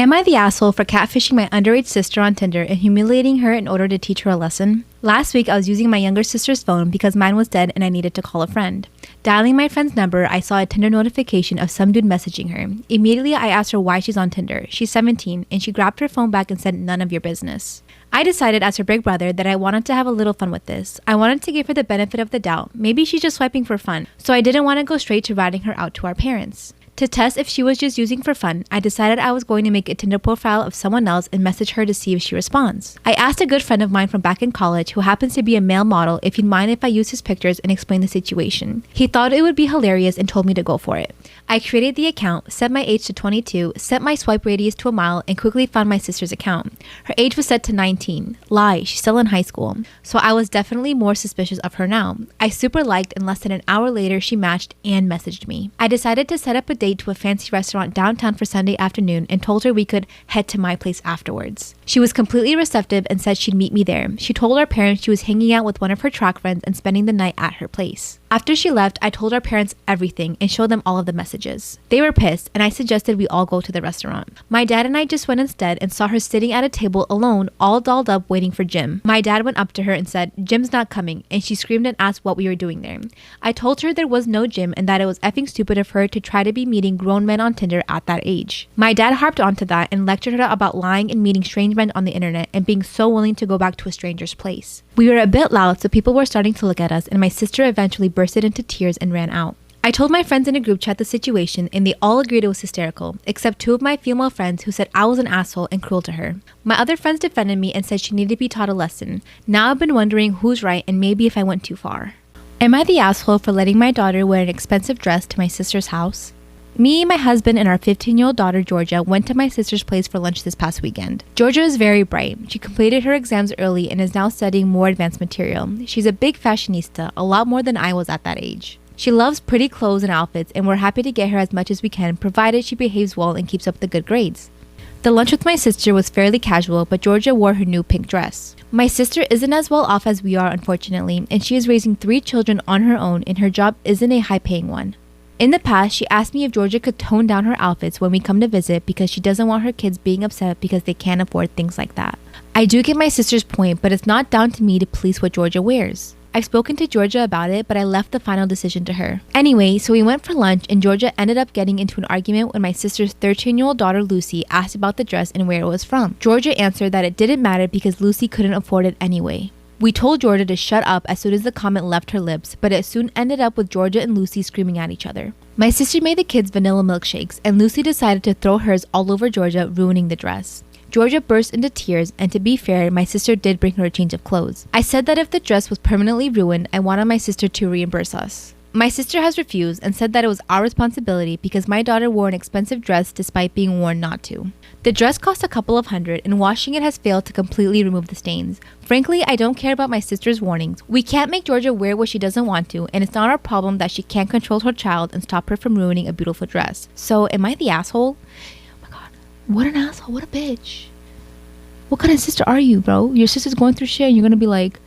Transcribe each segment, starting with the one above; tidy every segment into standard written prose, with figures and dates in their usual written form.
Am I the asshole for catfishing my underage sister on Tinder and humiliating her in order to teach her a lesson? Last week, I was using my younger sister's phone because mine was dead and I needed to call a friend. Dialing my friend's number, I saw a Tinder notification of some dude messaging her. Immediately, I asked her why she's on Tinder. She's 17, and she grabbed her phone back and said, "None of your business." I decided as her big brother that I wanted to have a little fun with this. I wanted to give her the benefit of the doubt. Maybe she's just swiping for fun. So I didn't want to go straight to ratting her out to our parents. To test if she was just using for fun, I decided I was going to make a Tinder profile of someone else and message her to see if she responds. I asked a good friend of mine from back in college, who happens to be a male model, if he'd mind if I used his pictures and explained the situation. He thought it would be hilarious and told me to go for it. I created the account, set my age to 22, set my swipe radius to a mile, and quickly found my sister's account. Her age was set to 19. Lie, she's still in high school. So I was definitely more suspicious of her now. I super liked, and less than an hour later, she matched and messaged me. I decided to set up a date to a fancy restaurant downtown for Sunday afternoon and told her we could head to my place afterwards. She was completely receptive and said she'd meet me there. She told our parents she was hanging out with one of her track friends and spending the night at her place. After she left, I told our parents everything and showed them all of the messages. They were pissed, and I suggested we all go to the restaurant. My dad and I just went instead and saw her sitting at a table alone, all dolled up waiting for Jim. My dad went up to her and said, "Jim's not coming," and she screamed and asked what we were doing there. I told her there was no Jim and that it was effing stupid of her to try to be meeting grown men on Tinder at that age. My dad harped onto that and lectured her about lying and meeting strange men on the internet and being so willing to go back to a stranger's place. We were a bit loud, so people were starting to look at us, and my sister eventually bursted into tears and ran out. I told my friends in a group chat the situation, and they all agreed it was hysterical, except two of my female friends who said I was an asshole and cruel to her. My other friends defended me and said she needed to be taught a lesson. Now I've been wondering who's right and maybe if I went too far. Am I the asshole for letting my daughter wear an expensive dress to my sister's house? Me, my husband, and our 15-year-old daughter, Georgia, went to my sister's place for lunch this past weekend. Georgia is very bright. She completed her exams early and is now studying more advanced material. She's a big fashionista, a lot more than I was at that age. She loves pretty clothes and outfits, and we're happy to get her as much as we can, provided she behaves well and keeps up the good grades. The lunch with my sister was fairly casual, but Georgia wore her new pink dress. My sister isn't as well off as we are, unfortunately, and she is raising 3 children on her own, and her job isn't a high-paying one. In the past, she asked me if Georgia could tone down her outfits when we come to visit because she doesn't want her kids being upset because they can't afford things like that. I do get my sister's point, but it's not down to me to police what Georgia wears. I've spoken to Georgia about it, but I left the final decision to her. Anyway, so we went for lunch, and Georgia ended up getting into an argument when my sister's 13-year-old daughter Lucy asked about the dress and where it was from. Georgia answered that it didn't matter because Lucy couldn't afford it anyway. We told Georgia to shut up as soon as the comment left her lips, but it soon ended up with Georgia and Lucy screaming at each other. My sister made the kids vanilla milkshakes, and Lucy decided to throw hers all over Georgia, ruining the dress. Georgia burst into tears, and to be fair, my sister did bring her a change of clothes. I said that if the dress was permanently ruined, I wanted my sister to reimburse us. My sister has refused and said that it was our responsibility because my daughter wore an expensive dress despite being warned not to. The dress cost a couple of $100, and washing it has failed to completely remove the stains. Frankly, I don't care about my sister's warnings. We can't make Georgia wear what she doesn't want to, and it's not our problem that she can't control her child and stop her from ruining a beautiful dress. So, am I the asshole? Oh my god, what an asshole, what a bitch. What kind of sister are you, bro? Your sister's going through shit and you're gonna be like,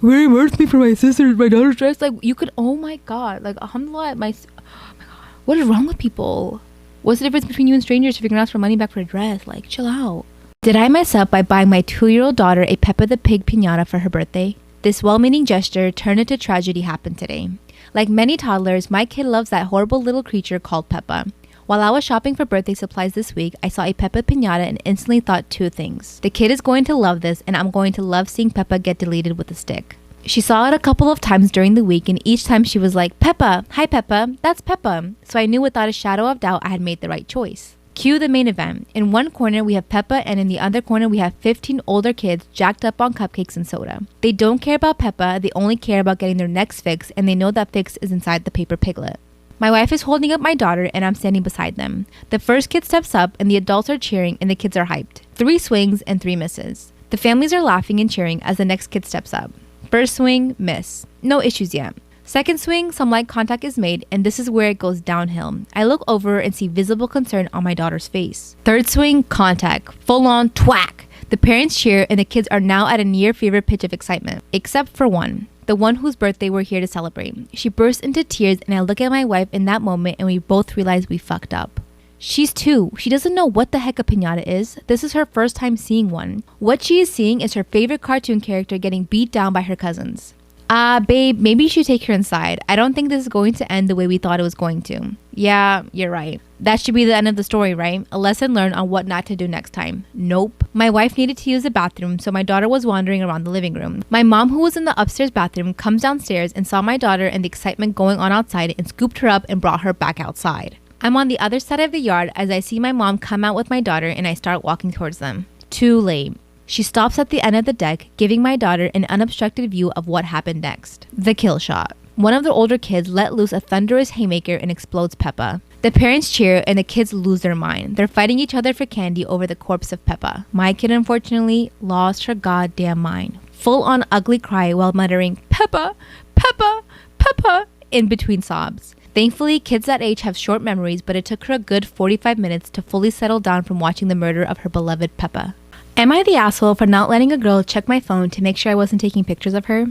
reimburse me for my daughter's dress? Like, you could, oh my god, like, alhamdulillah, oh my god, what is wrong with people? What's the difference between you and strangers if you're gonna ask for money back for a dress? Like, chill out. Did I mess up by buying my 2-year-old daughter a Peppa the Pig piñata for her birthday? This well-meaning gesture turned into tragedy happened today. Like many toddlers, my kid loves that horrible little creature called Peppa. While I was shopping for birthday supplies this week, I saw a Peppa piñata and instantly thought 2 things. The kid is going to love this, and I'm going to love seeing Peppa get deleted with a stick. She saw it a couple of times during the week, and each time she was like, "Peppa, hi Peppa, that's Peppa." So I knew without a shadow of doubt I had made the right choice. Cue the main event. In one corner we have Peppa, and in the other corner we have 15 older kids jacked up on cupcakes and soda. They don't care about Peppa, they only care about getting their necks fixed, and they know that fix is inside the paper piglet. My wife is holding up my daughter, and I'm standing beside them. The first kid steps up, and the adults are cheering, and the kids are hyped. 3 swings and 3 misses. The families are laughing and cheering as the next kid steps up. First swing, miss. No issues yet. Second swing, some light contact is made, and this is where it goes downhill. I look over and see visible concern on my daughter's face. Third swing, contact. Full on twack. The parents cheer, and the kids are now at a near fever pitch of excitement. Except for one. The one whose birthday we're here to celebrate. She bursts into tears, and I look at my wife in that moment, and we both realize we fucked up. She's 2. She doesn't know what the heck a piñata is. This is her first time seeing one. What she is seeing is her favorite cartoon character getting beat down by her cousins. Babe, maybe you should take her inside. I don't think this is going to end the way we thought it was going to. Yeah, you're right. That should be the end of the story, right? A lesson learned on what not to do next time. Nope. My wife needed to use the bathroom, so my daughter was wandering around the living room. My mom, who was in the upstairs bathroom, comes downstairs and saw my daughter and the excitement going on outside and scooped her up and brought her back outside. I'm on the other side of the yard as I see my mom come out with my daughter and I start walking towards them. Too late. She stops at the end of the deck, giving my daughter an unobstructed view of what happened next. The kill shot. One of the older kids let loose a thunderous haymaker and explodes Peppa. The parents cheer and the kids lose their mind. They're fighting each other for candy over the corpse of Peppa. My kid, unfortunately, lost her goddamn mind. Full on ugly cry while muttering, "Peppa, Peppa, Peppa," in between sobs. Thankfully, kids that age have short memories, but it took her a good 45 minutes to fully settle down from watching the murder of her beloved Peppa. Am I the asshole for not letting a girl check my phone to make sure I wasn't taking pictures of her?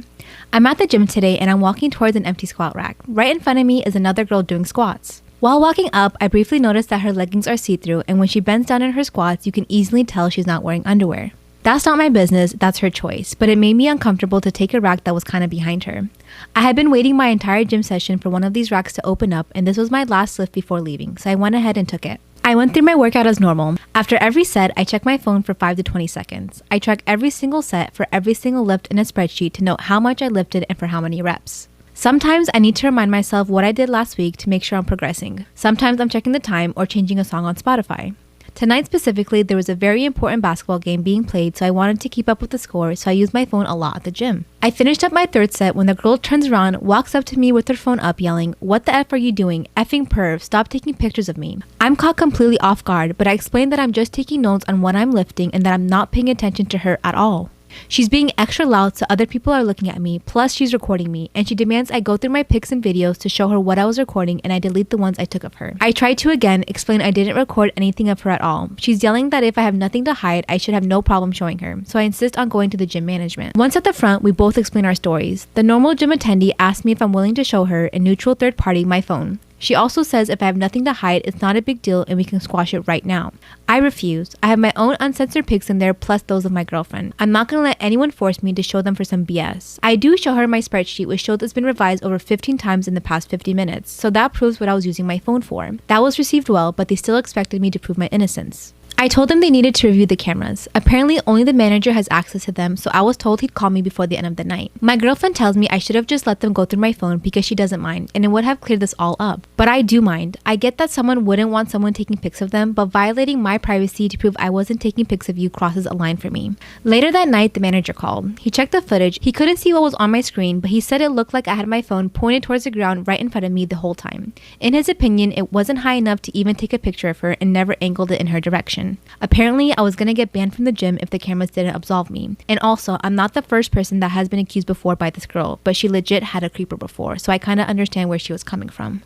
I'm at the gym today and I'm walking towards an empty squat rack. Right in front of me is another girl doing squats. While walking up, I briefly noticed that her leggings are see-through, and when she bends down in her squats, you can easily tell she's not wearing underwear. That's not my business, that's her choice, but it made me uncomfortable to take a rack that was kind of behind her. I had been waiting my entire gym session for one of these racks to open up, and this was my last lift before leaving, so I went ahead and took it. I went through my workout as normal. After every set, I check my phone for 5 to 20 seconds. I track every single set for every single lift in a spreadsheet to note how much I lifted and for how many reps. Sometimes I need to remind myself what I did last week to make sure I'm progressing. Sometimes I'm checking the time or changing a song on Spotify. Tonight specifically, there was a very important basketball game being played, so I wanted to keep up with the score, so I used my phone a lot at the gym. I finished up my third set when the girl turns around, walks up to me with her phone up, yelling, "What the F are you doing? Effing perv, stop taking pictures of me." I'm caught completely off guard, but I explained that I'm just taking notes on what I'm lifting and that I'm not paying attention to her at all. She's being extra loud so other people are looking at me, plus she's recording me, and she demands I go through my pics and videos to show her what I was recording and I delete the ones I took of her. I tried to again explain I didn't record anything of her at all. She's yelling that if I have nothing to hide, I should have no problem showing her, so I insist on going to the gym management. Once at the front, we both explain our stories. The normal gym attendee asks me if I'm willing to show her, a neutral third party, my phone. She also says if I have nothing to hide, it's not a big deal and we can squash it right now. I refuse. I have my own uncensored pics in there plus those of my girlfriend. I'm not going to let anyone force me to show them for some BS. I do show her my spreadsheet, which shows it's been revised over 15 times in the past 50 minutes, so that proves what I was using my phone for. That was received well, but they still expected me to prove my innocence. I told them they needed to review the cameras. Apparently, only the manager has access to them, so I was told he'd call me before the end of the night. My girlfriend tells me I should have just let them go through my phone because she doesn't mind, and it would have cleared this all up. But I do mind. I get that someone wouldn't want someone taking pics of them, but violating my privacy to prove I wasn't taking pics of you crosses a line for me. Later that night, the manager called. He checked the footage. He couldn't see what was on my screen, but he said it looked like I had my phone pointed towards the ground right in front of me the whole time. In his opinion, it wasn't high enough to even take a picture of her and never angled it in her direction. Apparently, I was gonna get banned from the gym if the cameras didn't absolve me. And also, I'm not the first person that has been accused before by this girl, but she legit had a creeper before, so I kinda understand where she was coming from.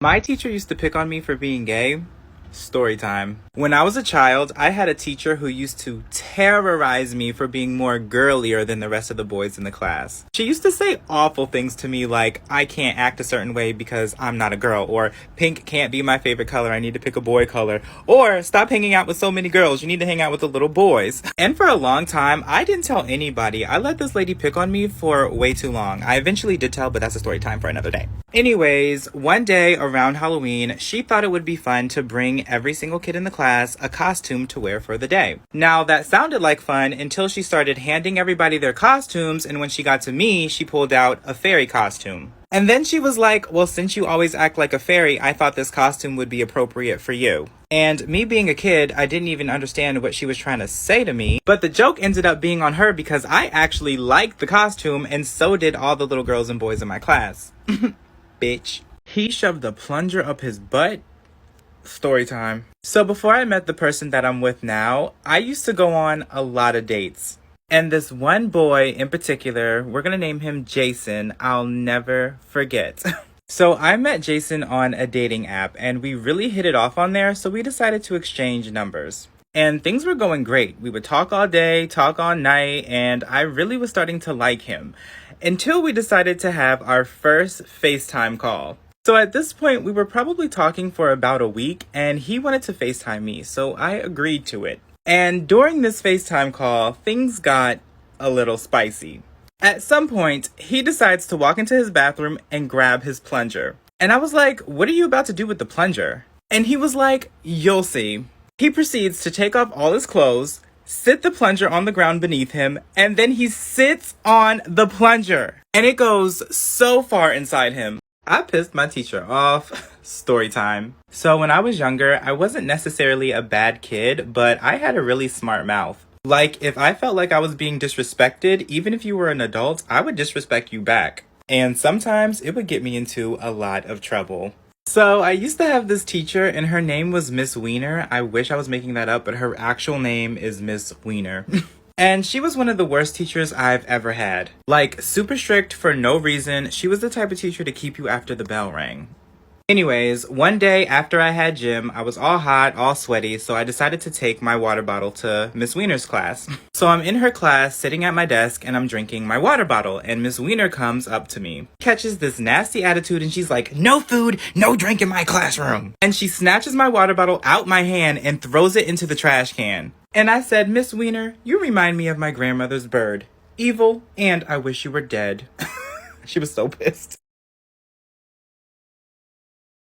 My teacher used to pick on me for being gay. Story time. When I was a child, I had a teacher who used to terrorize me for being more girlier than the rest of the boys in the class. She used to say awful things to me like, I can't act a certain way because I'm not a girl, or pink can't be my favorite color, I need to pick a boy color, or stop hanging out with so many girls, you need to hang out with the little boys. And for a long time, I didn't tell anybody. I let this lady pick on me for way too long. I eventually did tell, but that's a story time for another day. Anyways, one day around Halloween, she thought it would be fun to bring every single kid in the class a costume to wear for the day. Now, that sounded like fun until she started handing everybody their costumes, and when she got to me, she pulled out a fairy costume. And then she was like, well, since you always act like a fairy, I thought this costume would be appropriate for you. And me being a kid, I didn't even understand what she was trying to say to me, but the joke ended up being on her because I actually liked the costume, and so did all the little girls and boys in my class. Bitch. He shoved a plunger up his butt. Story time. So before I met the person that I'm with now, I used to go on a lot of dates. And this one boy in particular, we're gonna name him Jason, I'll never forget. So I met Jason on a dating app and we really hit it off on there, so we decided to exchange numbers. And things were going great. We would talk all day, talk all night, and I really was starting to like him. Until we decided to have our first FaceTime call. So at this point, we were probably talking for about a week, and he wanted to FaceTime me, so I agreed to it. And during this FaceTime call, things got a little spicy. At some point, he decides to walk into his bathroom and grab his plunger. And I was like, what are you about to do with the plunger? And he was like, you'll see. He proceeds to take off all his clothes, sit the plunger on the ground beneath him, and then he sits on the plunger. And it goes so far inside him. I pissed my teacher off. Story time. So when I was younger, I wasn't necessarily a bad kid, but I had a really smart mouth. Like, if I felt like I was being disrespected, even if you were an adult, I would disrespect you back. And sometimes it would get me into a lot of trouble. So I used to have this teacher, and her name was Miss Wiener. I wish I was making that up, but her actual name is Miss Wiener. And she was one of the worst teachers I've ever had. Like, super strict for no reason. She was the type of teacher to keep you after the bell rang. Anyways, one day after I had gym, I was all hot, all sweaty, so I decided to take my water bottle to Miss Wiener's class. So I'm in her class, sitting at my desk, and I'm drinking my water bottle, and Miss Wiener comes up to me, catches this nasty attitude, and she's like, no food, no drink in my classroom. And she snatches my water bottle out my hand and throws it into the trash can. And I said, Miss Wiener, you remind me of my grandmother's bird. Evil, and I wish you were dead. She was so pissed.